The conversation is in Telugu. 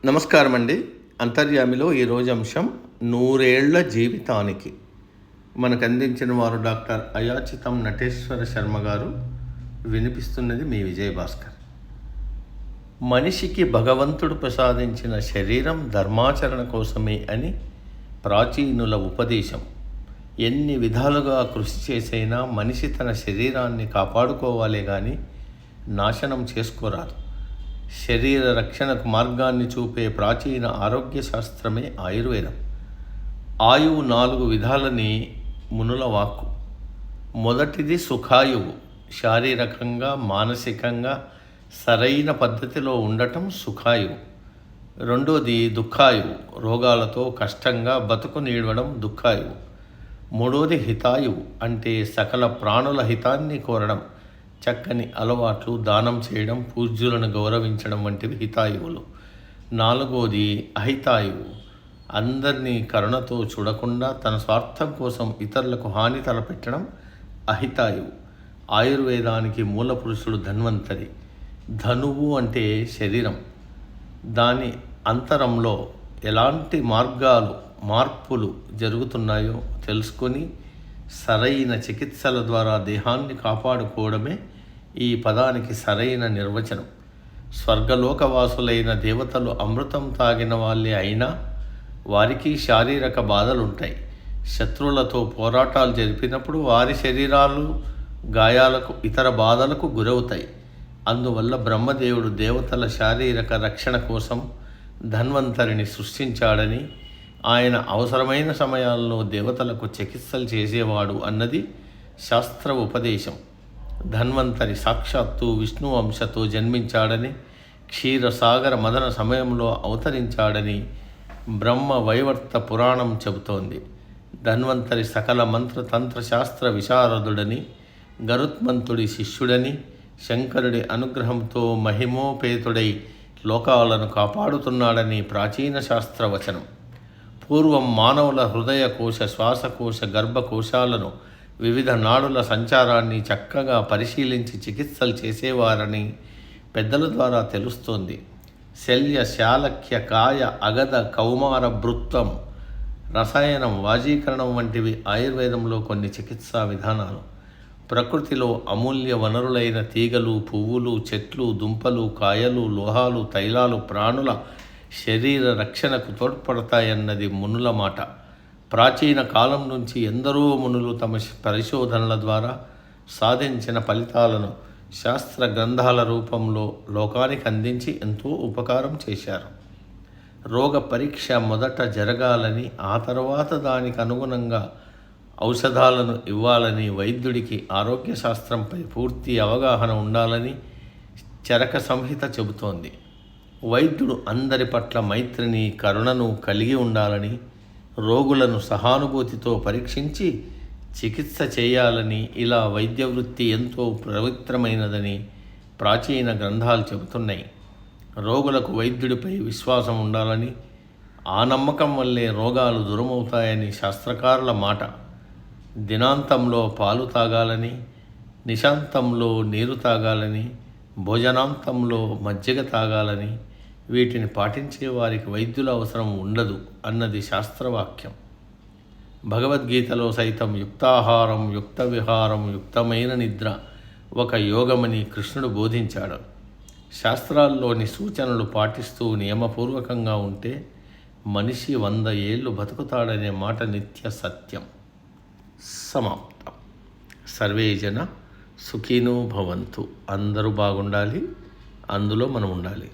నమస్కారం అండి. అంతర్యామిలో ఈరోజు అంశం నూరేళ్ల జీవితానికి మనకు అందించిన వారు డాక్టర్ అయాచితం నటేశ్వర శర్మ గారు. వినిపిస్తున్నది మీ విజయభాస్కర్. మనిషికి భగవంతుడు ప్రసాదించిన శరీరం ధర్మాచరణ కోసమే అని ప్రాచీనుల ఉపదేశం. ఎన్ని విధాలుగా కృషి చేసైనా మనిషి తన శరీరాన్ని కాపాడుకోవాలే కానీ నాశనం చేసుకోరాదు. శరీర రక్షణకు మార్గాన్ని చూపే ప్రాచీన ఆరోగ్య శాస్త్రమే ఆయుర్వేదం. ఆయువు 4 విధాలని మునుల వాక్కు. మొదటిది సుఖాయువు. శారీరకంగా మానసికంగా సరైన పద్ధతిలో ఉండటం సుఖాయువు. రెండోది దుఃఖాయువు. రోగాలతో కష్టంగా బతుకు నీడవడం దుఃఖాయువు. మూడోది హితాయువు, అంటే సకల ప్రాణుల హితాన్ని కోరడం, చక్కని అలవాట్లు, దానం చేయడం, పూజ్యులను గౌరవించడం వంటివి హితాయువులు. నాలుగోది అహితాయువు. అందరినీ కరుణతో చూడకుండా తన స్వార్థం కోసం ఇతరులకు హాని తలపెట్టడం అహితాయువు. ఆయుర్వేదానికి మూల పురుషుడు ధన్వంతరి. ధనువు అంటే శరీరం. దాని అంతరంలో ఎలాంటి మార్పులు జరుగుతున్నాయో తెలుసుకొని సరైన చికిత్సల ద్వారా దేహాన్ని కాపాడుకోవడమే ఈ పదానికి సరైన నిర్వచనం. స్వర్గలోకవాసులైన దేవతలు అమృతం తాగిన వాళ్ళే అయినా వారికి శారీరక బాధలుంటాయి. శత్రువులతో పోరాటాలు జరిపినప్పుడు వారి శరీరాలు గాయాలకు, ఇతర బాధలకు గురవుతాయి. అందువల్ల బ్రహ్మదేవుడు దేవతల శారీరక రక్షణ కోసం ధన్వంతరిని సృష్టించాడని, ఆయన అవసరమైన సమయాల్లో దేవతలకు చికిత్సలు చేసేవాడు అన్నది శాస్త్ర ఉపదేశం. ధన్వంతరి సాక్షాత్తు విష్ణు అంశతో జన్మించాడని, క్షీరసాగర మదన సమయంలో అవతరించాడని బ్రహ్మ వైవర్త పురాణం చెబుతోంది. ధన్వంతరి సకల మంత్రతంత్ర శాస్త్ర విశారదుడని, గరుత్మంతుడి శిష్యుడని, శంకరుడి అనుగ్రహంతో మహిమోపేతుడై లోకాలను కాపాడుతున్నాడని ప్రాచీన శాస్త్రవచనం. పూర్వం మానవుల హృదయ కోశ, శ్వాసకోశ, గర్భకోశాలను, వివిధ నాడుల సంచారాన్ని చక్కగా పరిశీలించి చికిత్సలు చేసేవారని పెద్దల ద్వారా తెలుస్తోంది. శల్య, శాలక్య, కాయ, అగద, కౌమార, భృత్తం, రసాయనం, వాజీకరణం వంటివి ఆయుర్వేదంలో కొన్ని చికిత్సా విధానాలు. ప్రకృతిలో అమూల్య వనరులైన తీగలు, పువ్వులు, చెట్లు, దుంపలు, కాయలు, లోహాలు, తైలాలు ప్రాణుల శరీర రక్షణకు తోడ్పడతాయన్నది మునుల మాట. ప్రాచీన కాలం నుంచి ఎందరో మునులు తమ పరిశోధనల ద్వారా సాధించిన ఫలితాలను శాస్త్ర గ్రంథాల రూపంలో లోకానికి అందించి ఎంతో ఉపకారం చేశారు. రోగ పరీక్ష మొదట జరగాలని, ఆ తర్వాత దానికి అనుగుణంగా ఔషధాలను ఇవ్వాలని, వైద్యుడికి ఆరోగ్య శాస్త్రంపై పూర్తి అవగాహన ఉండాలని చరక సంహిత చెబుతోంది. వైద్యుడు అందరి పట్ల మైత్రిని, కరుణను కలిగి ఉండాలని, రోగులను సహానుభూతితో పరీక్షించి చికిత్స చేయాలని, ఇలా వైద్య వృత్తి ఎంతో పవిత్రమైనదని ప్రాచీన గ్రంథాలు చెబుతున్నాయి. రోగులకు వైద్యుడిపై విశ్వాసం ఉండాలని, ఆ నమ్మకం వల్లే రోగాలు దూరమవుతాయని శాస్త్రకారుల మాట. దినాంతంలో పాలు తాగాలని, నిశాంతంలో నీరు తాగాలని, భోజనాంతంలో మజ్జిగ తాగాలని, వీటిని పాటించే వారికి వైద్యుల అవసరం ఉండదు అన్నది శాస్త్రవాక్యం. భగవద్గీతలో సైతం యుక్తాహారం, యుక్త విహారం, యుక్తమైన నిద్ర ఒక యోగమని కృష్ణుడు బోధించాడు. శాస్త్రాల్లోని సూచనలు పాటిస్తూ నియమపూర్వకంగా ఉంటే మనిషి 100 ఏళ్ళు బతుకుతాడనే మాట నిత్య సత్యం. సమాప్తం. సర్వే జన సుఖినో భవంతు. అందరూ బాగుండాలి, అందులో మనం ఉండాలి.